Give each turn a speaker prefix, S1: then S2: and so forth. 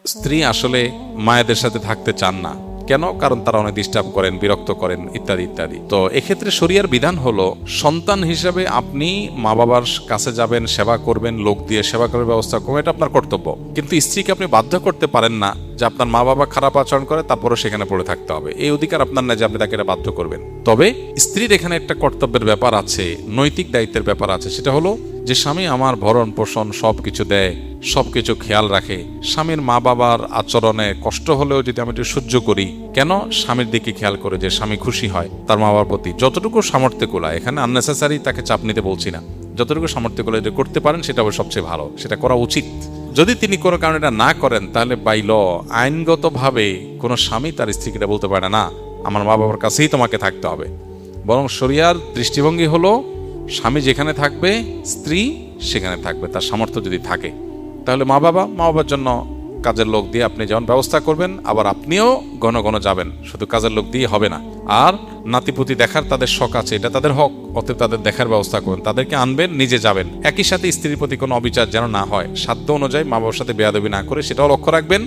S1: স্ত্রী আসলে মায়েদের সাথে থাকতে চান না। কেন? কারণ তারা অনেক ডিস্টার্ব করেন, বিরক্ত করেন, ইত্যাদি ইত্যাদি। তো এক্ষেত্রে শরিয়ার বিধান হলো, সন্তান হিসেবে আপনি মা বাবার কাছে যাবেন, সেবা করবেন, লোক দিয়ে সেবা করার ব্যবস্থা করবেন, এটা আপনার কর্তব্য। কিন্তু স্ত্রীকে আপনি বাধ্য করতে পারেন না যে আপনার মা বাবা খারাপ আচরণ করে তারপরও সেখানে পড়ে থাকতে হবে। এই অধিকার আপনার না যে আপনি তাকে এটা বাধ্য করবেন। তবে স্ত্রীর এখানে একটা কর্তব্যের ব্যাপার আছে, নৈতিক দায়িত্বের ব্যাপার আছে। সেটা হলো যে স্বামী আমার ভরণ পোষণ সবকিছু দেয়, সবকিছু খেয়াল রাখে। স্বামীর মা বাবার আচরণে কষ্ট হলেও যদি আমি একটু সহ্য করি, কেন? স্বামীর দিকে খেয়াল করে যে স্বামী খুশি হয় তার মা বাবার প্রতি, যতটুকু সামর্থ্য কুলায়। এখানে আননেসেসারি তাকে চাপ নিতে বলছি না, যতটুকু সামর্থ্য কুলায় যে করতে পারেন সেটা হবে সবচেয়ে ভালো, সেটা করা উচিত। যদি তিনি কোনো কারণে এটা না করেন, তাহলে বাই ল, আইনগতভাবে কোনো স্বামী তার স্ত্রীকে এটা বলতে পারে না আমার মা বাবার কাছেই তোমাকে থাকতে হবে। বরং শরিয়ার দৃষ্টিভঙ্গি হলো, স্বামী যেখানে থাকবে স্ত্রী সেখানে থাকবে, তার সামর্থ্য যদি থাকে। তাহলে মা বাবার জন্য কাজের লোক দিয়ে আপনি যেমন ব্যবস্থা করবেন, আবার আপনিও ঘন ঘন যাবেন, শুধু কাজের লোক দিয়ে হবে না। আর নাতিপুতি দেখার তাদের শখ আছে, এটা তাদের হক, অতএব তাদের দেখার ব্যবস্থা করবেন, তাদেরকে আনবেন, নিজে যাবেন। একই সাথে স্ত্রীর প্রতি কোনো অবিচার যেন না হয়, সাধ্য অনুযায়ী মা বাবার সাথে বেয়াদবি না করে সেটাও লক্ষ্য রাখবেন।